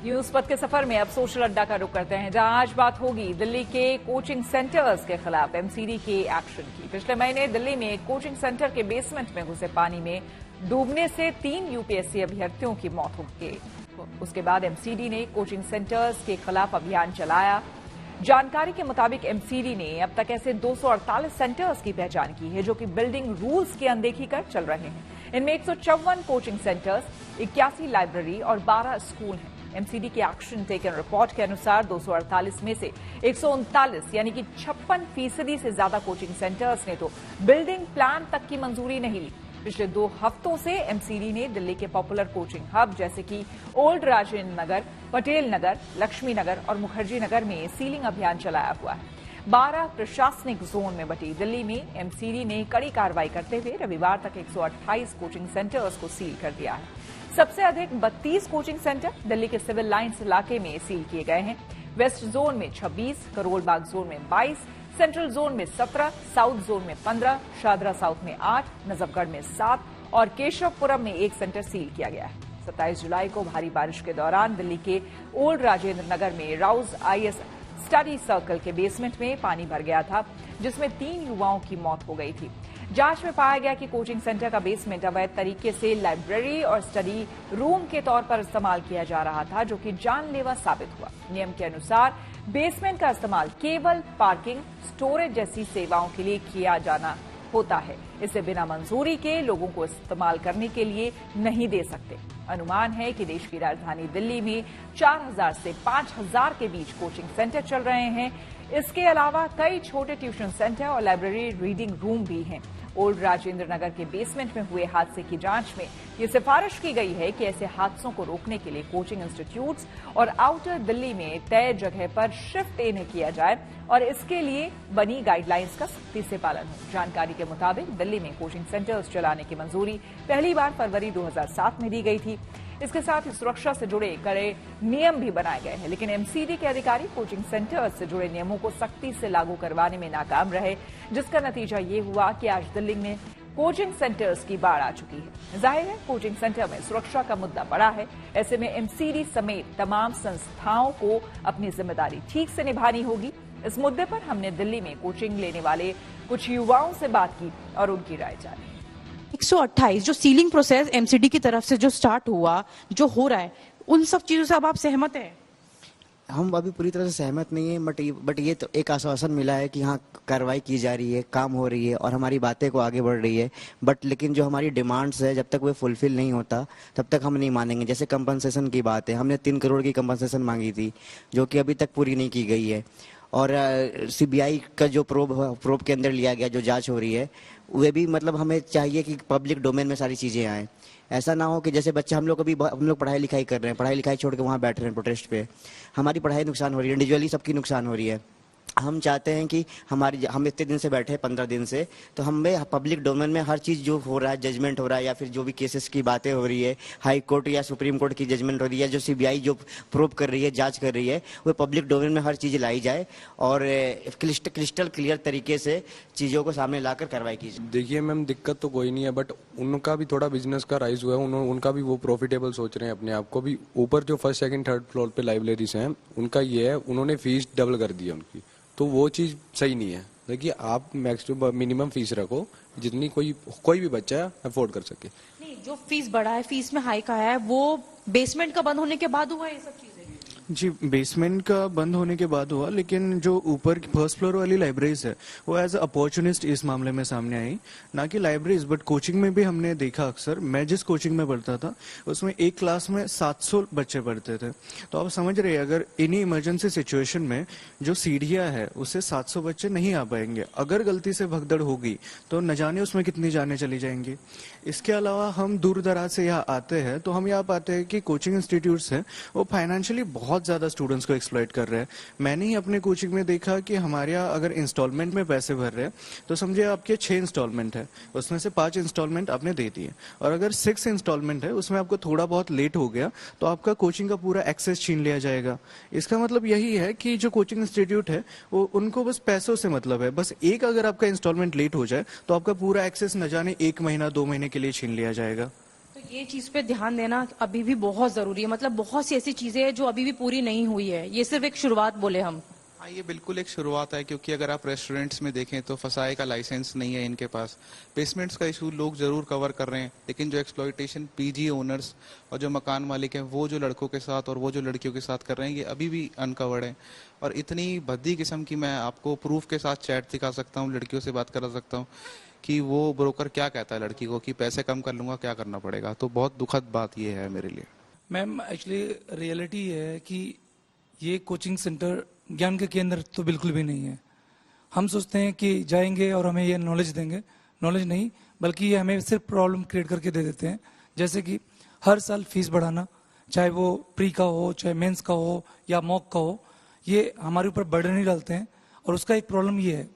News पथ के सफर में अब सोशल अड्डा का रुख करते हैं, जहां आज बात होगी दिल्ली के कोचिंग सेंटर्स के खिलाफ एमसीडी के एक्शन की। पिछले महीने दिल्ली में एक कोचिंग सेंटर के बेसमेंट में घुसे पानी में डूबने से 3 यूपीएससी अभ्यर्थियों की मौत हो गई। उसके बाद एमसीडी ने कोचिंग सेंटर्स के खिलाफ अभियान चलाया। जानकारी के मुताबिक एमसीडी ने अब तक ऐसे 248 सेंटर्स की पहचान की है जो कि बिल्डिंग रूल्स की अनदेखी कर चल रहे हैं। इनमें 154 कोचिंग सेंटर्स, 81 लाइब्रेरी और 12 स्कूल हैं। एमसीडी की एक्शन टेकन रिपोर्ट के अनुसार 248 में से 139 यानी कि 56% से ज्यादा कोचिंग सेंटर्स ने तो बिल्डिंग प्लान तक की मंजूरी नहीं ली। पिछले 2 हफ्तों से एमसीडी ने दिल्ली के पॉपुलर कोचिंग हब जैसे कि ओल्ड राजेंद्र नगर, पटेल नगर, लक्ष्मी नगर और मुखर्जी नगर में सीलिंग अभियान चलाया हुआ है। 12 प्रशासनिक जोन में बटी दिल्ली में एमसीडी ने कड़ी कार्रवाई करते हुए रविवार तक 128 कोचिंग सेंटर्स को सील कर दिया है। सबसे अधिक 32 कोचिंग सेंटर दिल्ली के सिविल लाइन्स इलाके में सील किए गए हैं। वेस्ट जोन में 26, करोल बाग जोन में 22, सेंट्रल जोन में 17, साउथ जोन में 15, शादरा साउथ में 8, नजफगढ़ में 7 और केशवपुरम में 1 सेंटर सील किया गया है। 27 जुलाई को भारी बारिश के दौरान दिल्ली के ओल्ड राजेंद्र नगर में राउज आईएस स्टडी सर्कल के बेसमेंट में पानी भर गया था, जिसमें 3 युवाओं की मौत हो गई थी। जांच में पाया गया कि कोचिंग सेंटर का बेसमेंट अवैध तरीके से लाइब्रेरी और स्टडी रूम के तौर पर इस्तेमाल किया जा रहा था, जो कि जानलेवा साबित हुआ। नियम के अनुसार बेसमेंट का इस्तेमाल केवल पार्किंग, स्टोरेज जैसी सेवाओं के लिए किया जाना होता है। इसे बिना मंजूरी के लोगों को इस्तेमाल करने के लिए नहीं दे सकते। अनुमान है कि देश की राजधानी दिल्ली में 4000 से 5000 के बीच कोचिंग सेंटर चल रहे हैं। इसके अलावा कई छोटे ट्यूशन सेंटर और लाइब्रेरी रीडिंग रूम भी हैं। ओल्ड राजेंद्र नगर के बेसमेंट में हुए हादसे की जांच में ये सिफारिश की गई है कि ऐसे हादसों को रोकने के लिए कोचिंग इंस्टीट्यूट्स और आउटर दिल्ली में तय जगह पर शिफ्ट इन्हें किया जाए और इसके लिए बनी गाइडलाइंस का सख्ती से पालन हो। जानकारी के मुताबिक दिल्ली में कोचिंग सेंटर्स चलाने की मंजूरी पहली बार फरवरी 2007 में दी गई थी। इसके साथ ही सुरक्षा से जुड़े कड़े नियम भी बनाए गए हैं, लेकिन एमसीडी के अधिकारी कोचिंग सेंटर्स से जुड़े नियमों को सख्ती से लागू करवाने में नाकाम रहे, जिसका नतीजा ये हुआ कि आज दिल्ली में कोचिंग सेंटर्स की बाढ़ आ चुकी है। जाहिर है कोचिंग सेंटर में सुरक्षा का मुद्दा बड़ा है। ऐसे में एमसीडी समेत तमाम संस्थाओं को अपनी जिम्मेदारी ठीक से निभानी होगी। इस मुद्दे पर हमने दिल्ली में कोचिंग लेने वाले कुछ युवाओं से बात की और उनकी राय जानी। 128 जो सीलिंग प्रोसेस एमसीडी की तरफ से जो स्टार्ट हुआ, जो हो रहा है, उन सब चीजों से अब आप सहमत हैं? हम अभी पूरी तरह से सहमत नहीं है, बट ये तो एक आश्वासन मिला है कि हाँ कार्रवाई की जा रही है, काम हो रही है और हमारी बातें को आगे बढ़ रही है। बट लेकिन जो हमारी डिमांड्स है, जब तक वो फुलफिल नहीं होता तब तक हम नहीं मानेंगे। जैसे कंपनसेशन की बात है, हमने 3 करोड़ की कंपनसेशन मांगी थी जो कि अभी तक पूरी नहीं की गई है। और सीबीआई का जो प्रोब के अंदर लिया गया, जो जांच हो रही है, वे भी मतलब हमें चाहिए कि पब्लिक डोमेन में सारी चीज़ें आएँ। ऐसा ना हो कि जैसे बच्चे हम लोग पढ़ाई लिखाई कर रहे हैं, पढ़ाई लिखाई छोड़ के वहाँ बैठ रहे हैं प्रोटेस्ट पे, हमारी पढ़ाई नुकसान हो रही है, इंडिविजुअली सबकी नुकसान हो रही है। हम चाहते हैं कि हम इतने दिन से बैठे हैं, 15 दिन से, तो हमें पब्लिक डोमेन में हर चीज़ जो हो रहा है, जजमेंट हो रहा है या फिर जो भी केसेस की बातें हो रही है, हाई कोर्ट या सुप्रीम कोर्ट की जजमेंट हो रही है, जो सीबीआई जो प्रोब कर रही है, जांच कर रही है, वो पब्लिक डोमेन में हर चीज़ लाई जाए और क्रिस्टल क्लियर तरीके से चीज़ों को सामने लाकर कार्रवाई की जाए। देखिए मैम, दिक्कत तो कोई नहीं है, बट उनका भी थोड़ा बिजनेस का राइज हुआ है, उनका भी वो प्रॉफिटेबल सोच रहे हैं अपने आप को भी। ऊपर जो फर्स्ट सेकंड थर्ड फ्लोर पे लाइब्रेरीज हैं, उनका ये है, उन्होंने फीस डबल कर दी है उनकी, तो वो चीज़ सही नहीं है। देखिए आप मैक्सिमम मिनिमम फीस रखो जितनी कोई भी बच्चा अफोर्ड कर सके। नहीं, जो फीस बढ़ा है, फीस में हाइक आया है, वो बेसमेंट का बंद होने के बाद हुआ है ये सब चीजें? जी, बेसमेंट का बंद होने के बाद हुआ, लेकिन जो ऊपर फर्स्ट फ्लोर वाली लाइब्रेरीज है वो एज अपॉर्चुनिस्ट इस मामले में सामने आई, ना कि लाइब्रेरीज। बट कोचिंग में भी हमने देखा अक्सर, मैं जिस कोचिंग में पढ़ता था उसमें एक क्लास में 700 बच्चे पढ़ते थे। तो आप समझ रहे हैं, अगर इन्हीं इमरजेंसी सिचुएशन में जो सीढ़ियां है उससे 700 बच्चे नहीं आ पाएंगे। अगर गलती से भगदड़ होगी तो न जाने उसमें कितनी जाने चली जाएंगी। इसके अलावा हम दूर दराज से यहाँ आते हैं तो हम यहाँ पाते हैं कि कोचिंग इंस्टीट्यूट्स हैं वो फाइनेंशियली बहुत ज्यादा स्टूडेंट्स को एक्सप्लॉइट कर रहे हैं। मैंने ही अपने कोचिंग में देखा कि हमारे यहाँ अगर इंस्टॉलमेंट में पैसे भर रहे हैं तो समझिए आपके 6 इंस्टॉलमेंट है, उसमें से 5 इंस्टॉलमेंट आपने दे दिए, और अगर 6 इंस्टॉलमेंट है उसमें आपको थोड़ा बहुत लेट हो गया तो आपका कोचिंग का पूरा एक्सेस छीन लिया जाएगा। इसका मतलब यही है कि जो कोचिंग इंस्टीट्यूट है वो उनको बस पैसों से मतलब है। बस एक अगर आपका इंस्टॉलमेंट लेट हो जाए तो आपका पूरा एक्सेस न जाने 1 महीना 2 महीने के लिए छीन लिया जाएगा। तो तो ये चीज पे ध्यान देना अभी भी बहुत जरूरी है। मतलब बहुत सी ऐसी चीजें हैं जो अभी भी पूरी नहीं हुई है। ये सिर्फ एक शुरुआत बोले हम। हाँ, ये बिल्कुल एक शुरुआत है, क्योंकि अगर आप रेस्टोरेंट्स में देखें तो फसाए का लाइसेंस नहीं है इनके पास। बेसमेंट्स का इशू लोग जरूर कवर कर रहे हैं, लेकिन जो एक्सप्लॉइटेशन पीजी ओनर्स और जो मकान मालिक हैं वो जो लड़कों के साथ और वो जो लड़कियों के साथ कर रहे हैं, ये अभी भी अनकवर्ड है। और इतनी भद्दी किस्म की, मैं आपको प्रूफ के साथ चैट दिखा सकता हूँ, लड़कियों से बात करा सकता हूँ कि वो ब्रोकर क्या कहता है लड़की को कि पैसे कम कर लूंगा, क्या करना पड़ेगा। तो बहुत दुखद बात ये है मेरे लिए। मैम एक्चुअली रियलिटी है कि ये कोचिंग सेंटर ज्ञान के केंद्र तो बिल्कुल भी नहीं है। हम सोचते हैं कि जाएंगे और हमें ये नॉलेज देंगे, नॉलेज नहीं बल्कि ये हमें सिर्फ प्रॉब्लम क्रिएट करके दे देते हैं। जैसे कि हर साल फीस बढ़ाना, चाहे वो प्री का हो, चाहे मेंस का हो या मॉक का हो, ये हमारे ऊपर बर्डन ही डालते हैं। और उसका एक प्रॉब्लम ये है